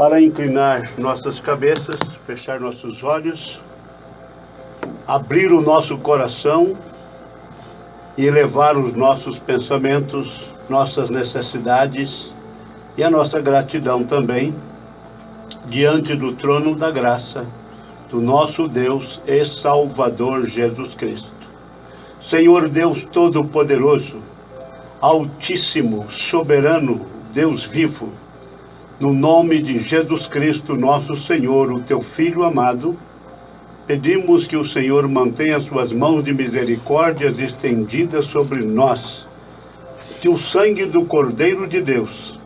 para inclinar nossas cabeças, fechar nossos olhos, abrir o nosso coração e elevar os nossos pensamentos, nossas necessidades e a nossa gratidão também diante do trono da graça do nosso Deus e Salvador Jesus Cristo. Senhor Deus Todo-Poderoso, Altíssimo, Soberano, Deus vivo, no nome de Jesus Cristo, nosso Senhor, o teu Filho amado, pedimos que o Senhor mantenha suas mãos de misericórdias estendidas sobre nós, que o sangue do Cordeiro de Deus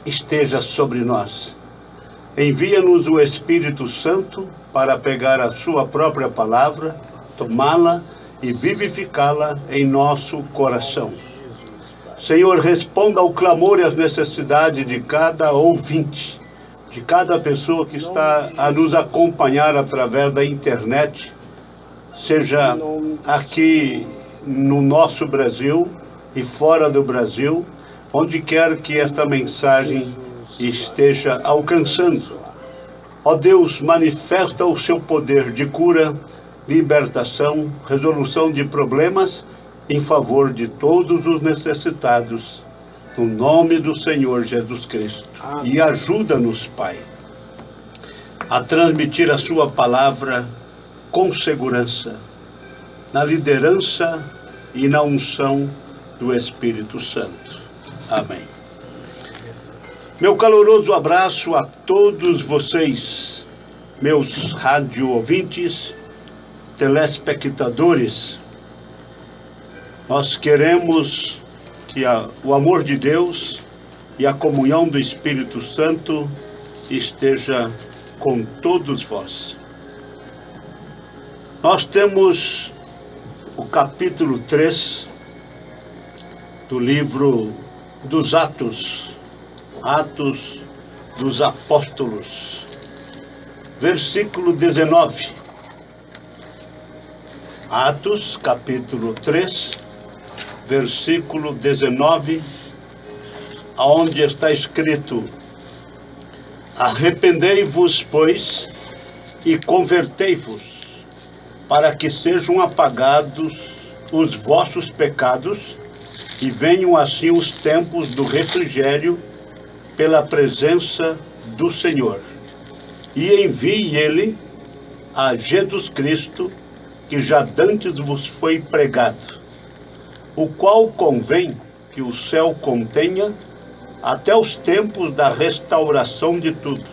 esteja sobre nós. Envia-nos o Espírito Santo para pegar a sua própria palavra, tomá-la e vivificá-la em nosso coração. Senhor, responda ao clamor e às necessidades de cada ouvinte, de cada pessoa que está a nos acompanhar através da internet, seja aqui no nosso Brasil e fora do Brasil, onde quer que esta mensagem esteja alcançando. Ó Deus, manifesta o seu poder de cura, libertação, resolução de problemas em favor de todos os necessitados, no nome do Senhor Jesus Cristo. Amém. E ajuda-nos, Pai, a transmitir a sua palavra com segurança, na liderança e na unção do Espírito Santo. Amém. Meu caloroso abraço a todos vocês, meus rádio ouvintes, telespectadores. Nós queremos que o amor de Deus e a comunhão do Espírito Santo esteja com todos vós. Nós temos o capítulo 3 do livro dos Atos dos Apóstolos, versículo 19. Atos, capítulo 3, versículo 19, onde está escrito: arrependei-vos, pois, e convertei-vos, para que sejam apagados os vossos pecados, e venham assim os tempos do refrigério pela presença do Senhor. E envie ele a Jesus Cristo, que já dantes vos foi pregado, o qual convém que o céu contenha até os tempos da restauração de tudo,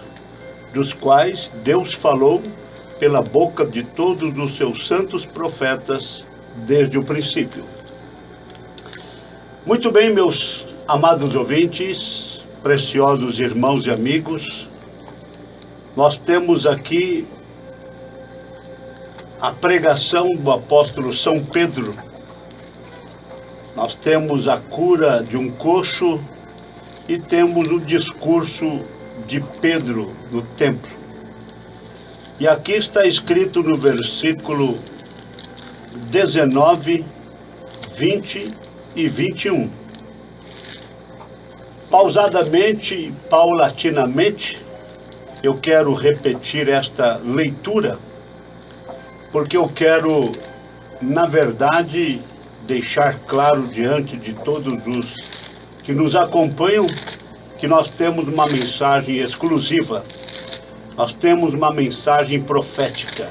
dos quais Deus falou pela boca de todos os seus santos profetas desde o princípio. Muito bem, meus amados ouvintes, preciosos irmãos e amigos, nós temos aqui a pregação do apóstolo São Pedro. Nós temos a cura de um coxo e temos o discurso de Pedro no templo. E aqui está escrito no versículo 19, 20 e 21. Pausadamente, paulatinamente, eu quero repetir esta leitura, porque eu quero, na verdade, deixar claro diante de todos os que nos acompanham que nós temos uma mensagem exclusiva, nós temos uma mensagem profética.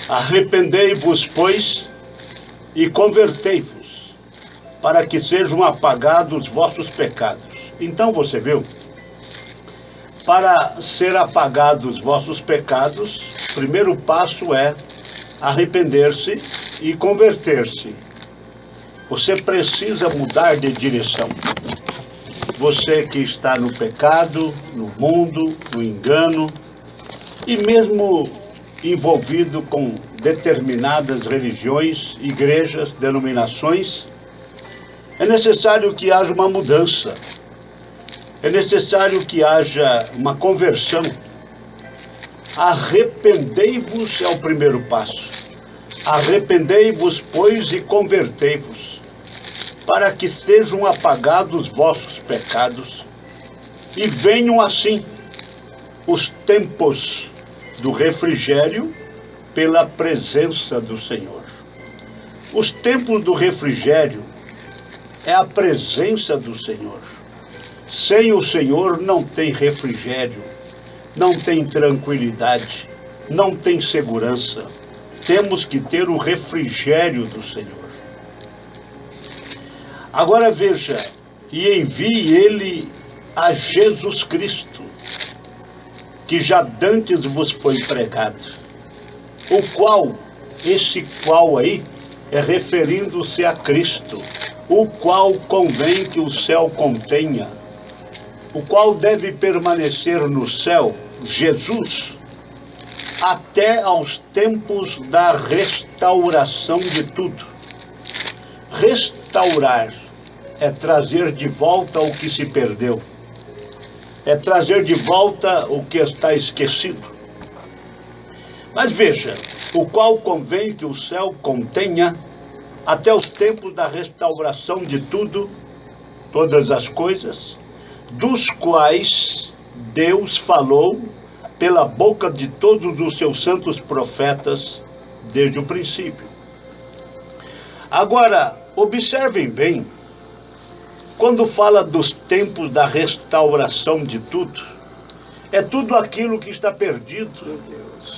Arrependei-vos, pois, e convertei-vos, para que sejam apagados os vossos pecados. Então você viu? Para ser apagados os vossos pecados, o primeiro passo é arrepender-se e converter-se. Você precisa mudar de direção. Você que está no pecado, no mundo, no engano, e mesmo envolvido com determinadas religiões, igrejas, denominações, é necessário que haja uma mudança. É necessário que haja uma conversão. Arrependei-vos é o primeiro passo. Arrependei-vos, pois, e convertei-vos, para que sejam apagados vossos pecados, e venham assim os tempos do refrigério pela presença do Senhor. Os tempos do refrigério é a presença do Senhor. Sem o Senhor não tem refrigério, não tem tranquilidade, não tem segurança. Temos que ter o refrigério do Senhor. Agora veja, e envie ele a Jesus Cristo, que já dantes vos foi pregado, o qual, esse qual aí, é referindo-se a Cristo, o qual convém que o céu contenha, o qual deve permanecer no céu, Jesus, até aos tempos da restauração de tudo. Restaurar é trazer de volta o que se perdeu, é trazer de volta o que está esquecido. Mas veja, o qual convém que o céu contenha até os tempos da restauração de tudo, todas as coisas, dos quais Deus falou pela boca de todos os seus santos profetas desde o princípio. Agora, observem bem, quando fala dos tempos da restauração de tudo, é tudo aquilo que está perdido,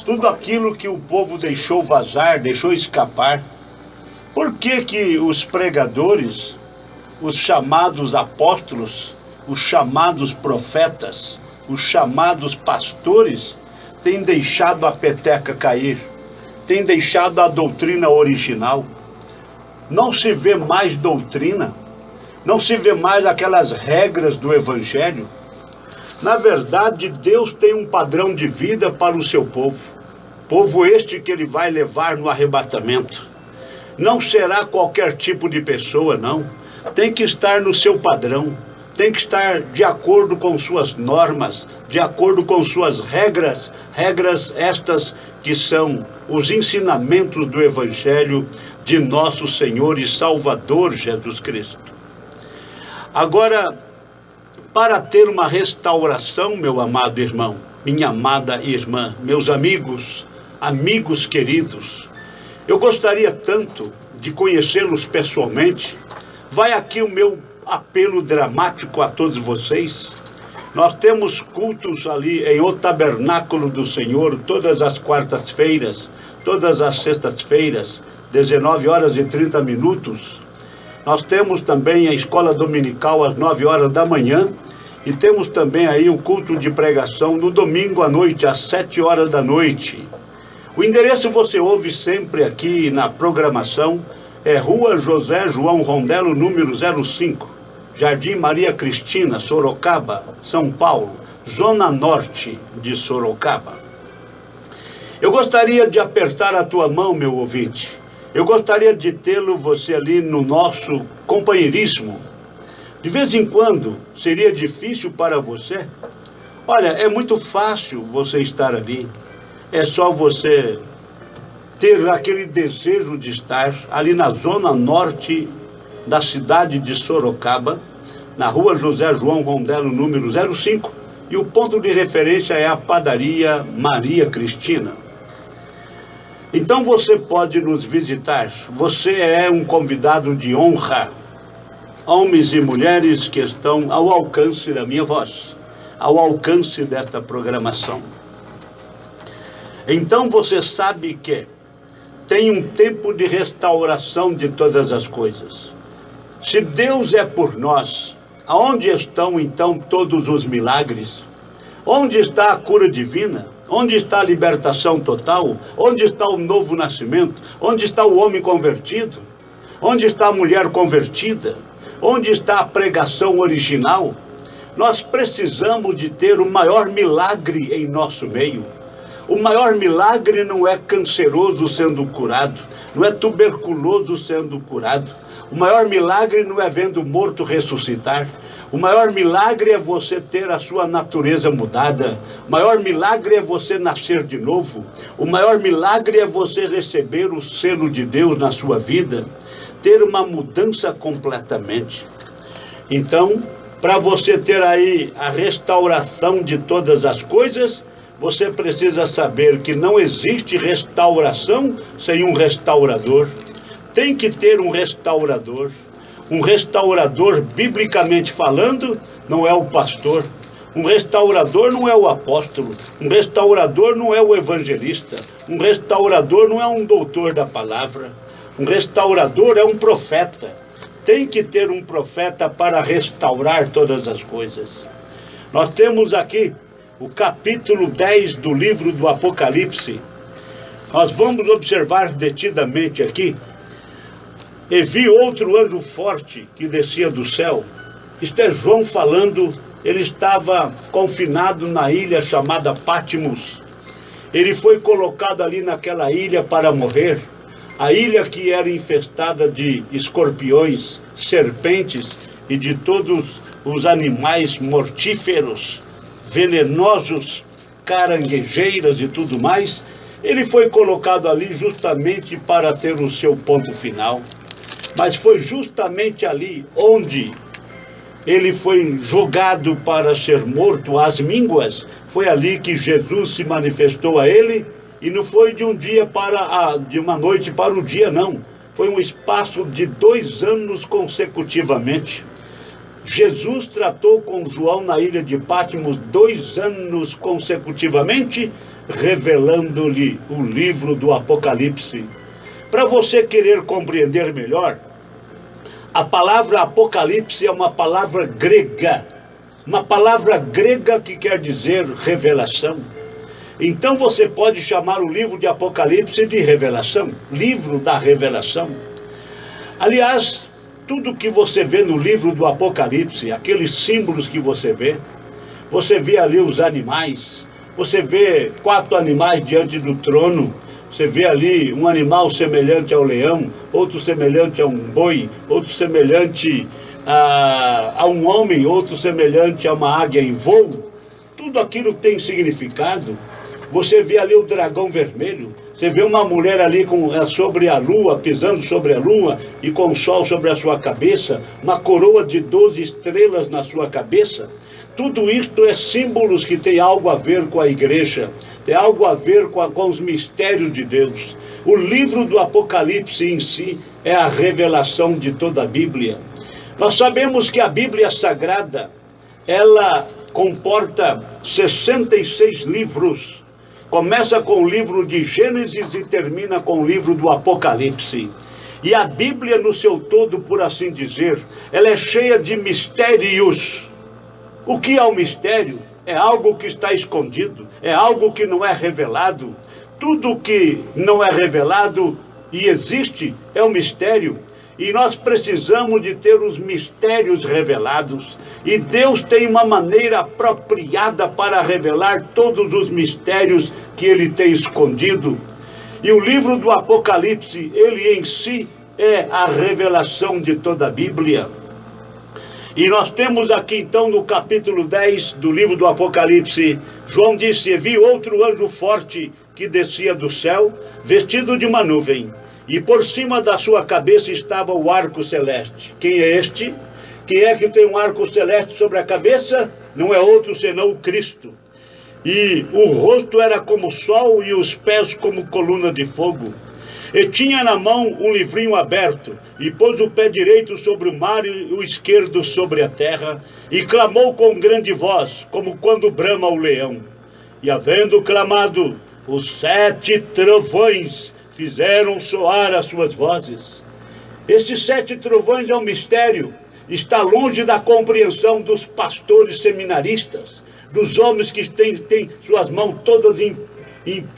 tudo aquilo que o povo deixou vazar, deixou escapar. Por que que os pregadores, os chamados apóstolos, os chamados profetas, os chamados pastores, têm deixado a peteca cair, têm deixado a doutrina original? Não se vê mais doutrina, não se vê mais aquelas regras do Evangelho. Na verdade, Deus tem um padrão de vida para o seu povo. Povo este que ele vai levar no arrebatamento. Não será qualquer tipo de pessoa, não. Tem que estar no seu padrão. Tem que estar de acordo com suas normas, de acordo com suas regras. Regras estas que são os ensinamentos do Evangelho de nosso Senhor e Salvador Jesus Cristo. Agora, para ter uma restauração, meu amado irmão, minha amada irmã, meus amigos, amigos queridos, eu gostaria tanto de conhecê-los pessoalmente. Vai aqui o meu apelo dramático a todos vocês. Nós temos cultos ali em O Tabernáculo do Senhor, todas as quartas-feiras, todas as sextas-feiras, 19h30. Nós temos também a escola dominical às 9h da manhã e temos também aí o culto de pregação no domingo à noite, às 7h da noite. O endereço você ouve sempre aqui na programação, é Rua José João Rondello, número 05, Jardim Maria Cristina, Sorocaba, São Paulo, Zona Norte de Sorocaba. Eu gostaria de apertar a tua mão, meu ouvinte. Eu gostaria de tê-lo você ali no nosso companheirismo. De vez em quando, seria difícil para você? Olha, é muito fácil você estar ali. É só você ter aquele desejo de estar ali na zona norte da cidade de Sorocaba, na Rua José João Rondello, número 05, e o ponto de referência é a Padaria Maria Cristina. Então você pode nos visitar. Você é um convidado de honra. Homens e mulheres que estão ao alcance da minha voz, ao alcance desta programação. Então você sabe que tem um tempo de restauração de todas as coisas. Se Deus é por nós, aonde estão então todos os milagres? Onde está a cura divina? Onde está a libertação total? Onde está o novo nascimento? Onde está o homem convertido? Onde está a mulher convertida? Onde está a pregação original? Nós precisamos de ter o maior milagre em nosso meio. O maior milagre não é canceroso sendo curado, não é tuberculoso sendo curado. O maior milagre não é vendo morto ressuscitar. O maior milagre é você ter a sua natureza mudada. O maior milagre é você nascer de novo. O maior milagre é você receber o selo de Deus na sua vida, ter uma mudança completamente. Então, para você ter aí a restauração de todas as coisas, você precisa saber que não existe restauração sem um restaurador. Tem que ter um restaurador. Um restaurador, biblicamente falando, não é o pastor. Um restaurador não é o apóstolo. Um restaurador não é o evangelista. Um restaurador não é um doutor da palavra. Um restaurador é um profeta. Tem que ter um profeta para restaurar todas as coisas. Nós temos aqui o capítulo 10 do livro do Apocalipse. Nós vamos observar detidamente aqui. E vi outro anjo forte que descia do céu. Isto é João falando. Ele estava confinado na ilha chamada Patmos. Ele foi colocado ali naquela ilha para morrer. A ilha que era infestada de escorpiões, serpentes e de todos os animais mortíferos, venenosos, caranguejeiras e tudo mais. Ele foi colocado ali justamente para ter o seu ponto final. Mas foi justamente ali onde ele foi jogado para ser morto às mínguas. Foi ali que Jesus se manifestou a ele, e não foi de uma noite para o dia, não. Foi um espaço de 2 anos consecutivamente. Jesus tratou com João na ilha de Patmos 2 anos consecutivamente, revelando-lhe o livro do Apocalipse. Para você querer compreender melhor, a palavra Apocalipse é uma palavra grega. Uma palavra grega que quer dizer revelação. Então você pode chamar o livro de Apocalipse de revelação. Livro da revelação. Aliás, tudo que você vê no livro do Apocalipse, aqueles símbolos que você vê ali os animais. Você vê 4 animais diante do trono. Você vê ali um animal semelhante ao leão, outro semelhante a um boi, outro semelhante a um homem, outro semelhante a uma águia em voo. Tudo aquilo tem significado. Você vê ali o dragão vermelho, você vê uma mulher ali sobre a lua, pisando sobre a lua e com o sol sobre a sua cabeça, uma coroa de 12 estrelas na sua cabeça. Tudo isto é símbolos que tem algo a ver com a igreja, tem algo a ver com os mistérios de Deus. O livro do Apocalipse em si é a revelação de toda a Bíblia. Nós sabemos que a Bíblia Sagrada, ela comporta 66 livros. Começa com o livro de Gênesis e termina com o livro do Apocalipse. E a Bíblia no seu todo, por assim dizer, ela é cheia de mistérios. O que é o mistério? É algo que está escondido, é algo que não é revelado. Tudo que não é revelado e existe é um mistério. E nós precisamos de ter os mistérios revelados. E Deus tem uma maneira apropriada para revelar todos os mistérios que Ele tem escondido. E o livro do Apocalipse, ele em si é a revelação de toda a Bíblia. E nós temos aqui então no capítulo 10 do livro do Apocalipse, João disse: vi outro anjo forte que descia do céu, vestido de uma nuvem, e por cima da sua cabeça estava o arco celeste. Quem é este? Quem é que tem um arco celeste sobre a cabeça? Não é outro senão o Cristo. E o rosto era como o sol e os pés como coluna de fogo. E tinha na mão um livrinho aberto, e pôs o pé direito sobre o mar e o esquerdo sobre a terra, e clamou com grande voz, como quando brama o leão. E havendo clamado, os 7 trovões fizeram soar as suas vozes. Esses 7 trovões é um mistério, está longe da compreensão dos pastores seminaristas, dos homens que têm suas mãos todas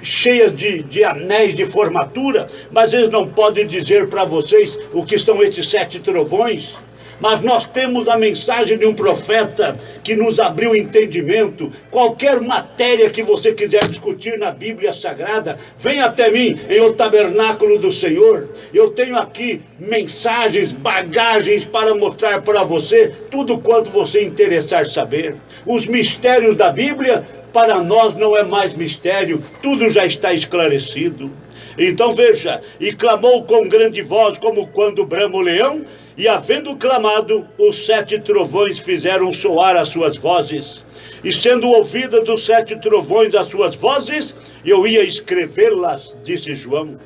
cheias de anéis de formatura, mas eles não podem dizer para vocês o que são esses 7 trovões. Mas nós temos a mensagem de um profeta que nos abriu o entendimento. Qualquer matéria que você quiser discutir na Bíblia Sagrada, vem até mim em o tabernáculo do Senhor. Eu tenho aqui mensagens, bagagens para mostrar para você tudo quanto você interessar saber. Os mistérios da Bíblia, para nós não é mais mistério, tudo já está esclarecido. Então veja, e clamou com grande voz, como quando brama o leão, E havendo clamado, os 7 trovões fizeram soar as suas vozes. E sendo ouvidas dos 7 trovões as suas vozes, eu ia escrevê-las, disse João.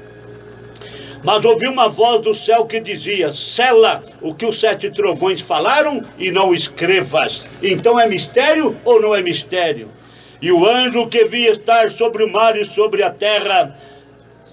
Mas ouvi uma voz do céu que dizia: sela o que os 7 trovões falaram e não escrevas. Então é mistério ou não é mistério? E o anjo que via estar sobre o mar e sobre a terra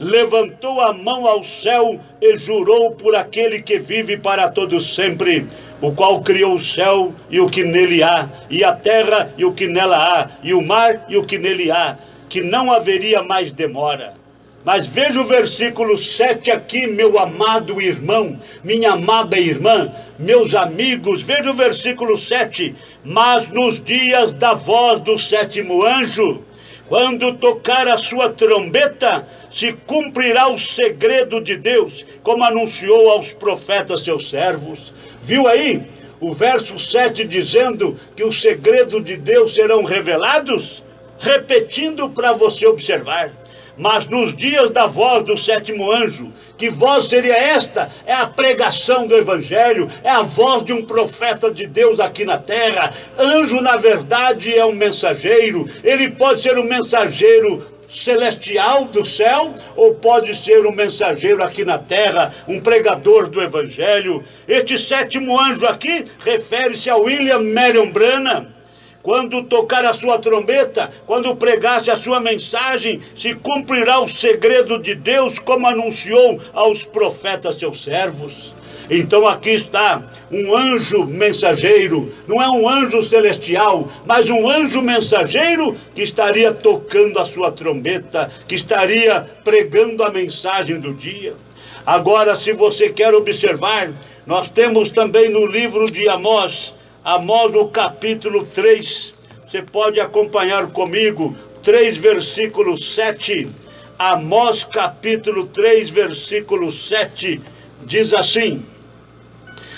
levantou a mão ao céu e jurou por aquele que vive para todo sempre, o qual criou o céu e o que nele há, e a terra e o que nela há, e o mar e o que nele há, que não haveria mais demora. Mas veja o versículo 7 aqui, meu amado irmão, minha amada irmã, meus amigos, veja o versículo 7. Mas nos dias da voz do 7º anjo, quando tocar a sua trombeta, se cumprirá o segredo de Deus, como anunciou aos profetas seus servos. Viu aí o verso 7 dizendo que os segredos de Deus serão revelados? Repetindo para você observar. Mas nos dias da voz do 7º anjo, que voz seria esta? É a pregação do Evangelho, é a voz de um profeta de Deus aqui na terra. Anjo, na verdade, é um mensageiro. Ele pode ser um mensageiro celestial do céu, ou pode ser um mensageiro aqui na terra, um pregador do Evangelho. Este 7º anjo aqui refere-se a William Marion Branham. Quando tocar a sua trombeta, quando pregasse a sua mensagem, se cumprirá o segredo de Deus, como anunciou aos profetas seus servos. Então aqui está um anjo mensageiro, não é um anjo celestial, mas um anjo mensageiro que estaria tocando a sua trombeta, que estaria pregando a mensagem do dia. Agora, se você quer observar, nós temos também no livro de Amós, o capítulo 3, você pode acompanhar comigo, 3 versículo 7, Amós capítulo 3, versículo 7, diz assim: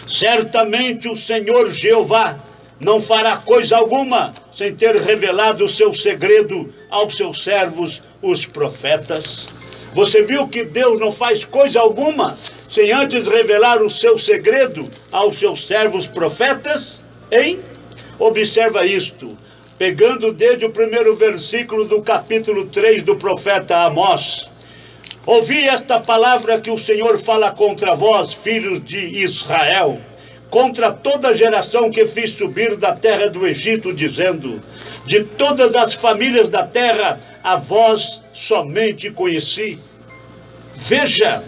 certamente o Senhor Jeová não fará coisa alguma sem ter revelado o seu segredo aos seus servos, os profetas. Você viu que Deus não faz coisa alguma sem antes revelar o seu segredo aos seus servos profetas? Hein? Observa isto, pegando desde o primeiro versículo do capítulo 3 do profeta Amós. Ouvi esta palavra que o Senhor fala contra vós, filhos de Israel, contra toda a geração que fiz subir da terra do Egito, dizendo: de todas as famílias da terra, a vós somente conheci. Veja,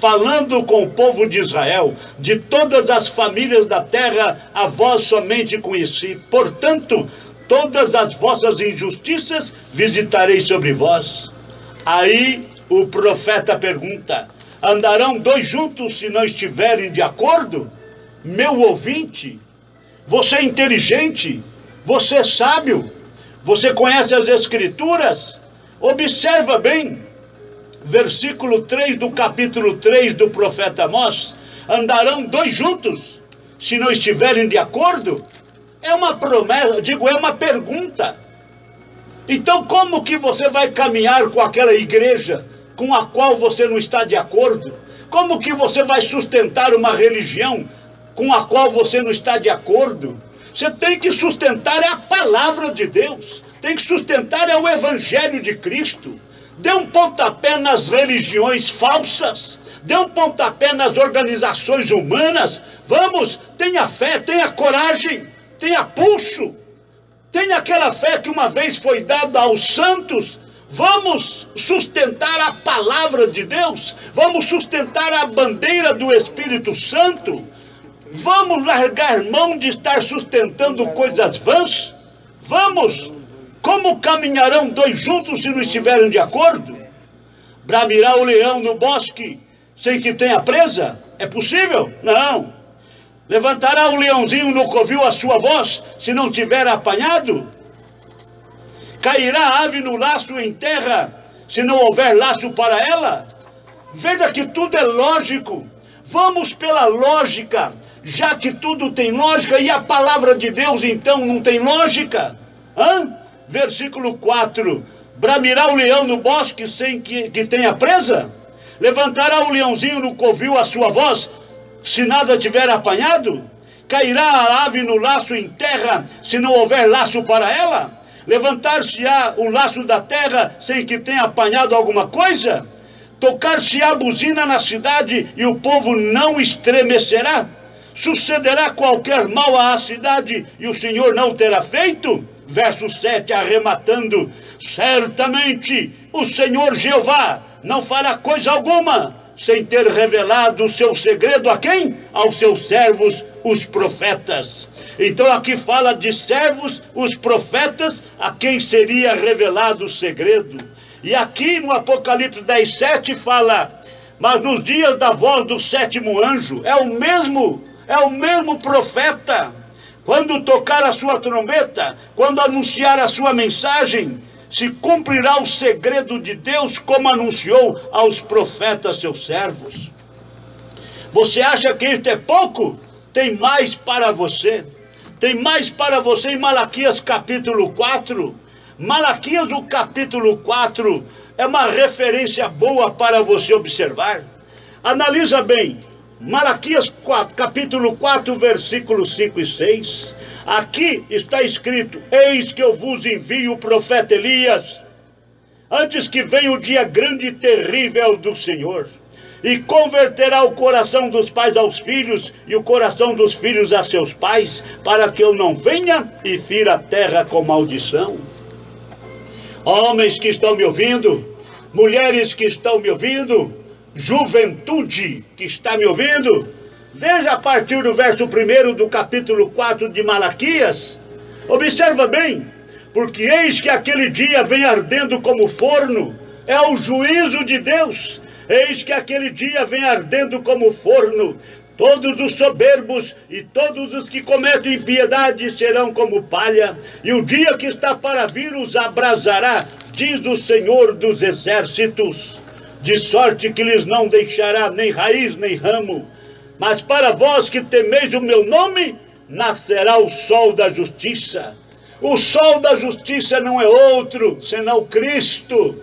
falando com o povo de Israel, de todas as famílias da terra, a vós somente conheci. Portanto, todas as vossas injustiças visitarei sobre vós. Aí o profeta pergunta: andarão 2 juntos se não estiverem de acordo? Meu ouvinte, você é inteligente, você é sábio, você conhece as Escrituras? Observa bem. Versículo 3 do capítulo 3 do profeta Amós: andarão 2 juntos, se não estiverem de acordo? É uma promessa, é uma pergunta. Então como que você vai caminhar com aquela igreja com a qual você não está de acordo? Como que você vai sustentar uma religião com a qual você não está de acordo? Você tem que sustentar a palavra de Deus, tem que sustentar o Evangelho de Cristo. Dê um pontapé nas religiões falsas, dê um pontapé nas organizações humanas. Vamos, tenha fé, tenha coragem, tenha pulso, tenha aquela fé que uma vez foi dada aos santos. Vamos sustentar a palavra de Deus, vamos sustentar a bandeira do Espírito Santo. Vamos largar mão de estar sustentando coisas vãs. Vamos. Como caminharão 2 juntos se não estiverem de acordo? Bramirá o leão no bosque sem que tenha presa? É possível? Não. Levantará o leãozinho no covil a sua voz se não tiver apanhado? Cairá a ave no laço em terra se não houver laço para ela? Veja que tudo é lógico. Vamos pela lógica, já que tudo tem lógica, e a palavra de Deus então não tem lógica? Versículo 4, bramirá o leão no bosque sem que tenha presa? Levantará o leãozinho no covil a sua voz se nada tiver apanhado? Cairá a ave no laço em terra, se não houver laço para ela? Levantar-se-á o laço da terra, sem que tenha apanhado alguma coisa? Tocar-se-á a buzina na cidade, e o povo não estremecerá? Sucederá qualquer mal à cidade, e o Senhor não terá feito? Verso 7, arrematando: certamente o Senhor Jeová não fará coisa alguma, sem ter revelado o seu segredo a quem? Aos seus servos, os profetas. Então aqui fala de servos, os profetas, a quem seria revelado o segredo. E aqui no Apocalipse 10:7 fala: mas nos dias da voz do sétimo anjo, é o mesmo profeta, quando tocar a sua trombeta, quando anunciar a sua mensagem, se cumprirá o segredo de Deus, como anunciou aos profetas seus servos. Você acha que isto é pouco? Tem mais para você. Tem mais para você em Malaquias capítulo 4. Malaquias, o capítulo 4, é uma referência boa para você observar. Analisa bem. Malaquias 4, capítulo 4, versículos 5 e 6. Aqui está escrito: eis que eu vos envio o profeta Elias, antes que venha o dia grande e terrível do Senhor, e converterá o coração dos pais aos filhos, e o coração dos filhos a seus pais, para que eu não venha e fira a terra com maldição. Homens que estão me ouvindo, mulheres que estão me ouvindo, juventude que está me ouvindo, veja a partir do verso 1 do capítulo 4 de Malaquias. Observa bem: porque eis que aquele dia vem ardendo como forno, é o juízo de Deus. Eis que aquele dia vem ardendo como forno, todos os soberbos e todos os que cometem impiedade serão como palha, e o dia que está para vir os abrasará, diz o Senhor dos exércitos, de sorte que lhes não deixará nem raiz nem ramo. Mas para vós que temeis o meu nome, nascerá o sol da justiça. O sol da justiça não é outro senão Cristo.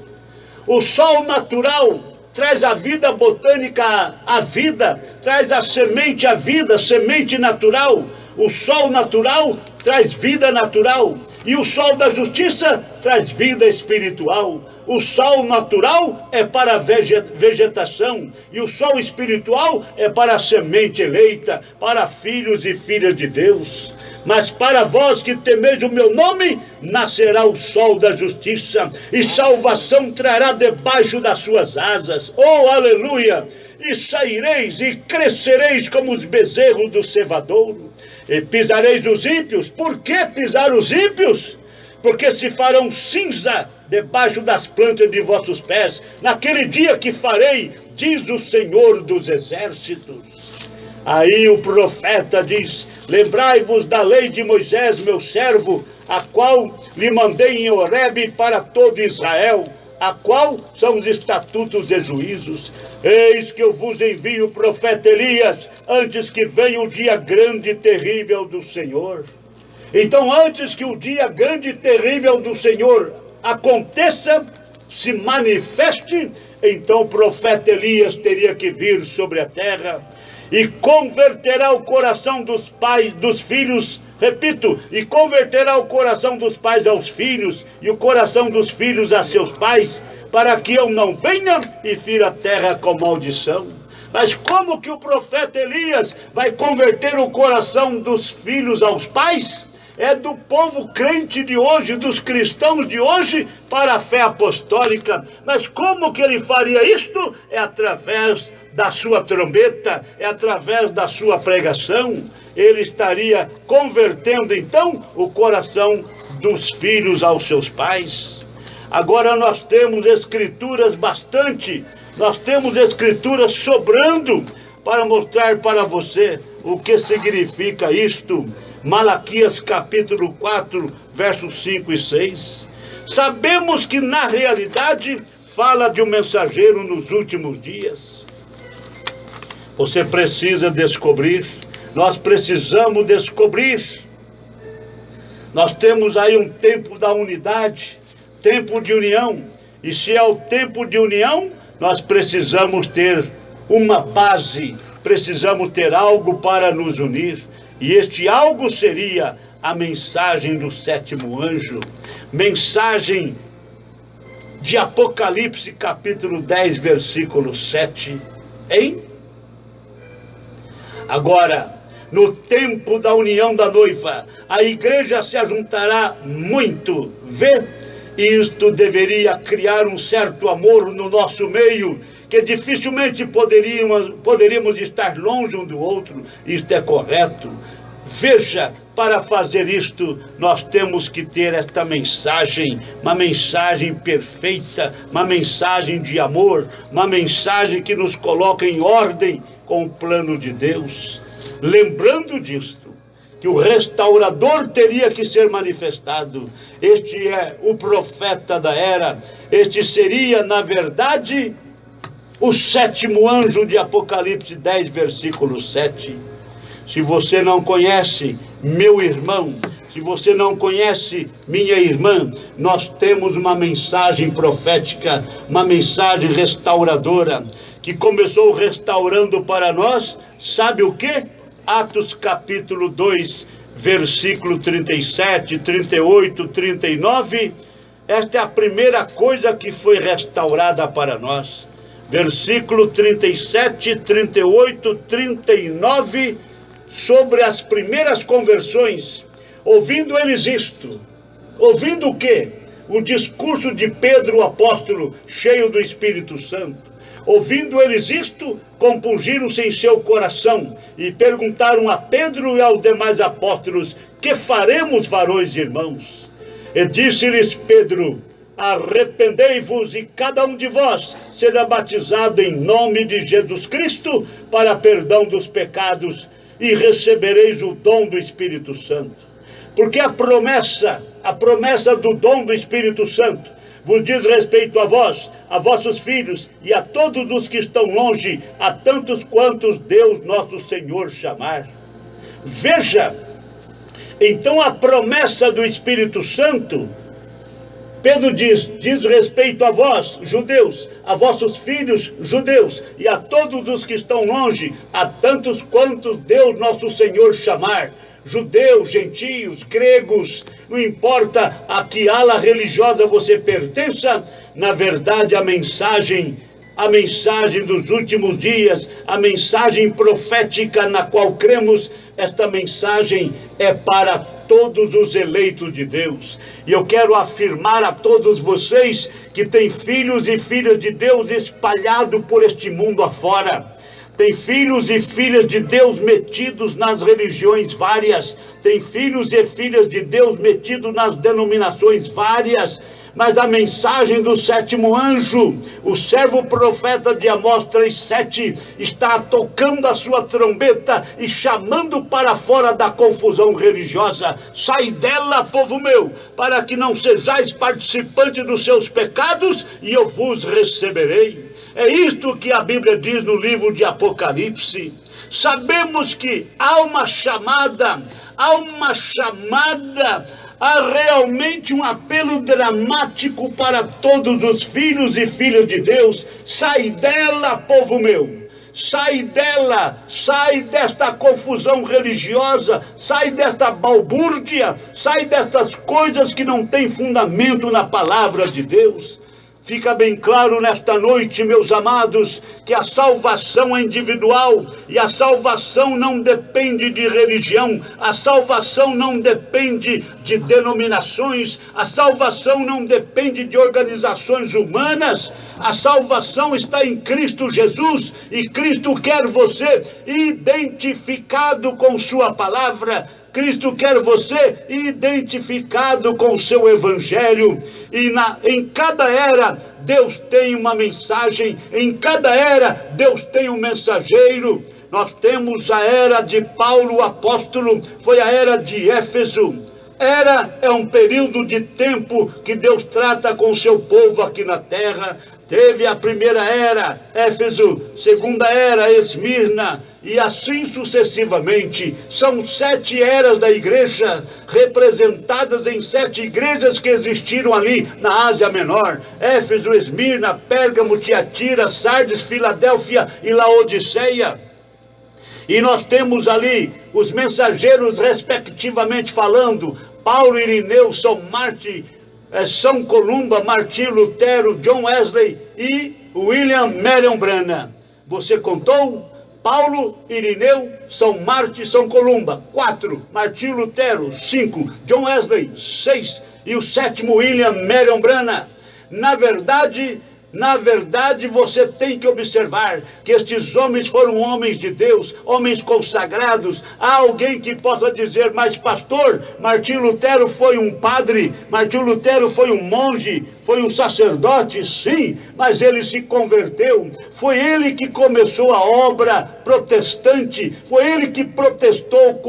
O sol natural traz a vida botânica, a vida, traz a semente à vida, semente natural. O sol natural traz vida natural, e o sol da justiça traz vida espiritual. O sol natural é para a vegetação, e o sol espiritual é para a semente eleita, para filhos e filhas de Deus. Mas para vós que temeis o meu nome, nascerá o sol da justiça, e salvação trará debaixo das suas asas. Oh, aleluia! E saireis e crescereis como os bezerros do cevadouro, e pisareis os ímpios. Por que pisar os ímpios? Porque se farão cinza debaixo das plantas de vossos pés, naquele dia que farei, diz o Senhor dos exércitos. Aí o profeta diz: lembrai-vos da lei de Moisés, meu servo, a qual lhe mandei em Horebe para todo Israel, a qual são os estatutos e juízos. Eis que eu vos envio o profeta Elias, antes que venha o dia grande e terrível do Senhor. Então, antes que o dia grande e terrível do Senhor aconteça, se manifeste, então o profeta Elias teria que vir sobre a terra, e converterá o coração dos pais, dos filhos, repito, e converterá o coração dos pais aos filhos, e o coração dos filhos a seus pais, para que eu não venha e fira a terra com maldição. Mas como que o profeta Elias vai converter o coração dos filhos aos pais? É do povo crente de hoje, dos cristãos de hoje, para a fé apostólica. Mas como que ele faria isto? É através da sua trombeta, é através da sua pregação. Ele estaria convertendo então o coração dos filhos aos seus pais. Agora nós temos escrituras nós temos escrituras sobrando para mostrar para você o que significa isto. Malaquias capítulo 4, versos 5 e 6. Sabemos que na realidade fala de um mensageiro nos últimos dias. Você precisa descobrir, nós precisamos descobrir. Nós temos aí um tempo da unidade, tempo de união, e se é o tempo de união, nós precisamos ter uma base, precisamos ter algo para nos unir. E este algo seria a mensagem do sétimo anjo. Mensagem de Apocalipse, capítulo 10, versículo 7. Hein? Agora, no tempo da união da noiva, a igreja se ajuntará muito. Vê? Isto deveria criar um certo amor no nosso meio, que dificilmente poderíamos estar longe um do outro. Isto é correto. Veja, para fazer isto, nós temos que ter esta mensagem, uma mensagem perfeita, uma mensagem de amor, uma mensagem que nos coloca em ordem com o plano de Deus. Lembrando disto, que o restaurador teria que ser manifestado. Este é o profeta da era. Este seria, na verdade, o sétimo anjo de Apocalipse 10, versículo 7. Se você não conhece, meu irmão, se você não conhece, minha irmã, nós temos uma mensagem profética, uma mensagem restauradora, que começou restaurando para nós, sabe o quê? Atos capítulo 2, versículo 37, 38, 39. Esta é a primeira coisa que foi restaurada para nós. Versículo 37, 38, 39, sobre as primeiras conversões. Ouvindo eles isto, ouvindo o quê? O discurso de Pedro, o apóstolo, cheio do Espírito Santo. Ouvindo eles isto, compungiram-se em seu coração e perguntaram a Pedro e aos demais apóstolos: que faremos, varões e irmãos? E disse-lhes Pedro: arrependei-vos e cada um de vós será batizado em nome de Jesus Cristo para perdão dos pecados, e recebereis o dom do Espírito Santo. Porque a promessa do dom do Espírito Santo vos diz respeito a vós, a vossos filhos e a todos os que estão longe, a tantos quantos Deus nosso Senhor chamar. Veja, então a promessa do Espírito Santo, Pedro diz respeito a vós, judeus, a vossos filhos, judeus, e a todos os que estão longe, a tantos quantos Deus nosso Senhor chamar. Judeus, gentios, gregos, não importa a que ala religiosa você pertença, na verdade a mensagem dos últimos dias, a mensagem profética na qual cremos, esta mensagem é para todos os eleitos de Deus. E eu quero afirmar a todos vocês que têm filhos e filhas de Deus espalhados por este mundo afora. Tem filhos e filhas de Deus metidos nas religiões várias. Tem filhos e filhas de Deus metidos nas denominações várias. Mas a mensagem do sétimo anjo, o servo profeta de Amós 3,7, está tocando a sua trombeta e chamando para fora da confusão religiosa. Sai dela, povo meu, para que não sejais participantes dos seus pecados, e eu vos receberei. É isto que a Bíblia diz no livro de Apocalipse. Sabemos que há uma chamada, há realmente um apelo dramático para todos os filhos e filhas de Deus. Sai dela, povo meu. Sai dela, sai desta confusão religiosa, sai desta balbúrdia, sai destas coisas que não têm fundamento na palavra de Deus. Fica bem claro nesta noite, meus amados, que a salvação é individual e a salvação não depende de religião, a salvação não depende de denominações, a salvação não depende de organizações humanas, a salvação está em Cristo Jesus e Cristo quer você identificado com sua palavra. Cristo quer você identificado com o seu evangelho. E em cada era, Deus tem uma mensagem. Em cada era, Deus tem um mensageiro. Nós temos a era de Paulo, o apóstolo, foi a era de Éfeso. Era é um período de tempo que Deus trata com o seu povo aqui na terra. Teve a primeira era, Éfeso, segunda era, Esmirna, e assim sucessivamente. São 7 eras da igreja, representadas em 7 igrejas que existiram ali na Ásia Menor. Éfeso, Esmirna, Pérgamo, Tiatira, Sardes, Filadélfia e Laodiceia. E nós temos ali os mensageiros respectivamente falando, Paulo, Irineu, São Columba, Martinho Lutero, John Wesley e William Marion Branham. Você contou? Paulo, Irineu, São Martin, São Columba, 4, Martinho Lutero, 5, John Wesley, 6, e o 7º, William Marion Branham. Na verdade, você tem que observar que estes homens foram homens de Deus, homens consagrados. Há alguém que possa dizer, mas pastor, Martinho Lutero foi um padre, Martinho Lutero foi um monge, foi um sacerdote, sim, mas ele se converteu. Foi ele que começou a obra protestante, foi ele que protestou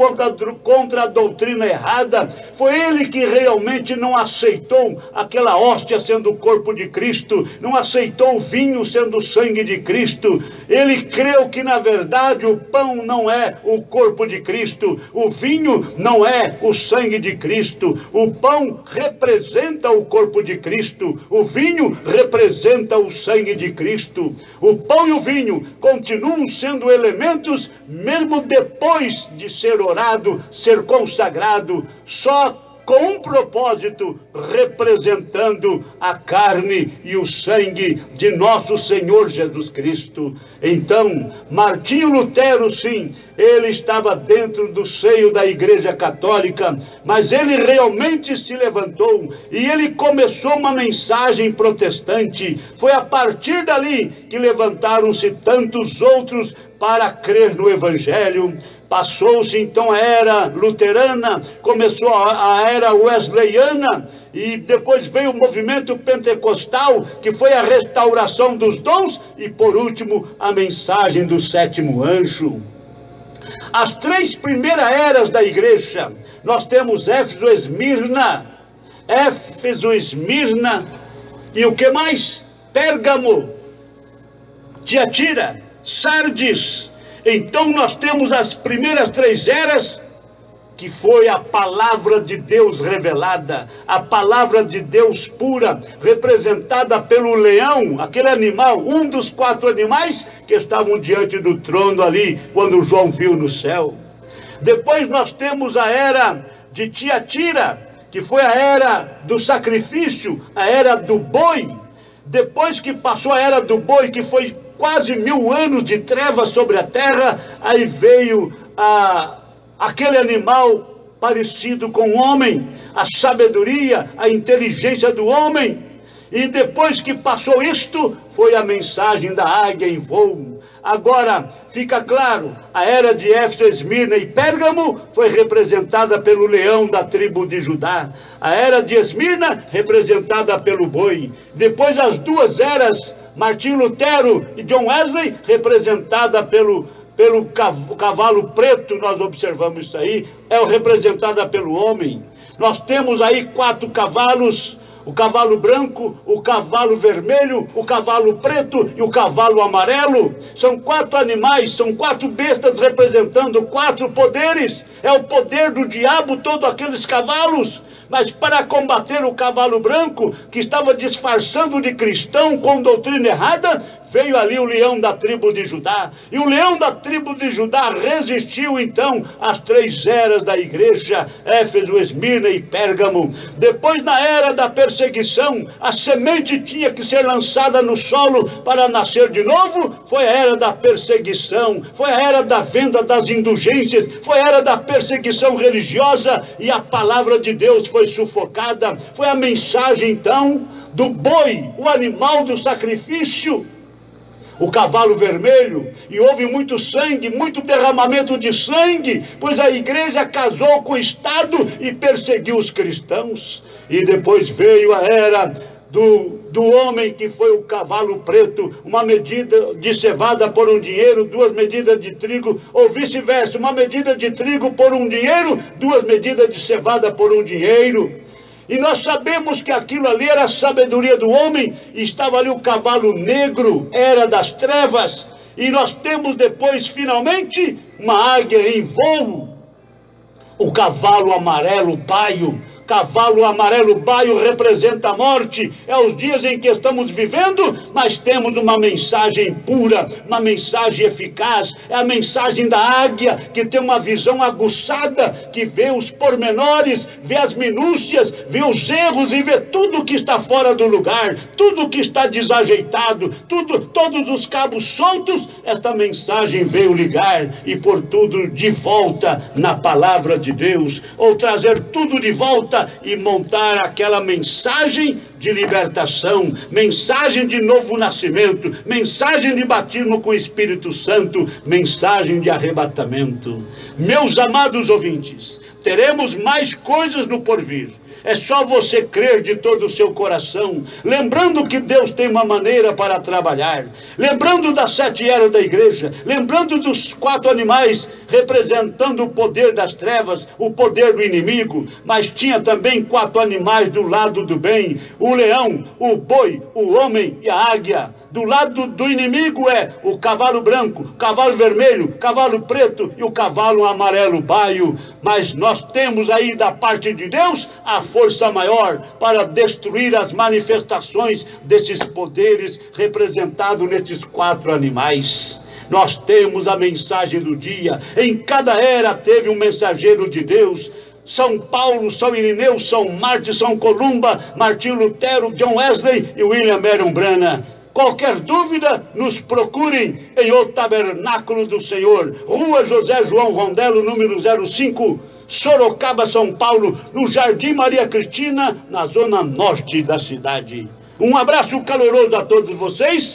contra a doutrina errada, foi ele que realmente não aceitou aquela hóstia sendo o corpo de Cristo, não aceitou o vinho sendo o sangue de Cristo. Ele creu que na verdade o pão não é o corpo de Cristo, o vinho não é o sangue de Cristo, o pão representa o corpo de Cristo, o vinho representa o sangue de Cristo. O pão e o vinho continuam sendo elementos mesmo depois de ser orado, ser consagrado, só com um propósito, representando a carne e o sangue de nosso Senhor Jesus Cristo. Então, Martinho Lutero, sim, ele estava dentro do seio da Igreja Católica, mas ele realmente se levantou e ele começou uma mensagem protestante. Foi a partir dali que levantaram-se tantos outros para crer no Evangelho. Passou-se então a era luterana, começou a era wesleyana, e depois veio o movimento pentecostal, que foi a restauração dos dons, e por último a mensagem do 7º anjo. As 3 primeiras eras da igreja, nós temos Éfeso, Esmirna, e o que mais? Pérgamo, Tiatira, Sardes. Então nós temos as primeiras 3 eras, que foi a palavra de Deus revelada, a palavra de Deus pura, representada pelo leão, aquele animal, um dos 4 animais que estavam diante do trono ali, quando João viu no céu. Depois nós temos a era de Tiatira, que foi a era do sacrifício, a era do boi. Depois que passou a era do boi, que foi quase 1000 anos de trevas sobre a terra, aí veio aquele animal parecido com o homem, a sabedoria, a inteligência do homem. E depois que passou isto, foi a mensagem da águia em voo. Agora, fica claro, a era de Éfeso, Esmirna e Pérgamo foi representada pelo leão da tribo de Judá. A era de Esmirna, representada pelo boi. Depois as 2 eras, Martinho Lutero e John Wesley, representada pelo cavalo preto, nós observamos isso aí, é representada pelo homem. Nós temos aí 4 cavalos, o cavalo branco, o cavalo vermelho, o cavalo preto e o cavalo amarelo. São 4 animais, são 4 bestas representando 4 poderes. É o poder do diabo, todos aqueles cavalos. Mas para combater o cavalo branco, que estava disfarçando de cristão com doutrina errada, veio ali o leão da tribo de Judá. E o leão da tribo de Judá resistiu então às 3 eras da igreja, Éfeso, Esmirna e Pérgamo. Depois, na era da perseguição, a semente tinha que ser lançada no solo para nascer de novo. Foi a era da perseguição, foi a era da venda das indulgências, foi a era da perseguição religiosa, e a palavra de Deus foi sufocada. Foi a mensagem então do boi, o animal do sacrifício, o cavalo vermelho, e houve muito sangue, muito derramamento de sangue, pois a igreja casou com o Estado e perseguiu os cristãos. E depois veio a era do homem, que foi o cavalo preto, uma medida de cevada por um dinheiro, 2 medidas de trigo, ou vice-versa, uma medida de trigo por um dinheiro, 2 medidas de cevada por um dinheiro. E nós sabemos que aquilo ali era a sabedoria do homem, e estava ali o cavalo negro, era das trevas. E nós temos depois, finalmente, uma águia em voo, o cavalo amarelo, paio, cavalo amarelo baio representa a morte, é os dias em que estamos vivendo, mas temos uma mensagem pura, uma mensagem eficaz, é a mensagem da águia, que tem uma visão aguçada, que vê os pormenores, vê as minúcias, vê os erros e vê tudo que está fora do lugar, tudo que está desajeitado, todos os cabos soltos. Esta mensagem veio ligar e pôr tudo de volta na palavra de Deus, ou trazer tudo de volta e montar aquela mensagem de libertação, mensagem de novo nascimento, mensagem de batismo com o Espírito Santo, mensagem de arrebatamento. Meus amados ouvintes, teremos mais coisas no porvir. É só você crer de todo o seu coração, lembrando que Deus tem uma maneira para trabalhar, lembrando das 7 eras da igreja, lembrando dos 4 animais representando o poder das trevas, o poder do inimigo, mas tinha também 4 animais do lado do bem: o leão, o boi, o homem e a águia. Do lado do inimigo é o cavalo branco, cavalo vermelho, cavalo preto e o cavalo amarelo baio. Mas nós temos aí da parte de Deus a força maior para destruir as manifestações desses poderes representados nesses 4 animais. Nós temos a mensagem do dia. Em cada era teve um mensageiro de Deus. São Paulo, São Irineu, São Martin, São Columba, Martinho Lutero, John Wesley e William Marion Branham. Qualquer dúvida, nos procurem em O Tabernáculo do Senhor, Rua José João Rondello, número 05, Sorocaba, São Paulo, no Jardim Maria Cristina, na zona norte da cidade. Um abraço caloroso a todos vocês.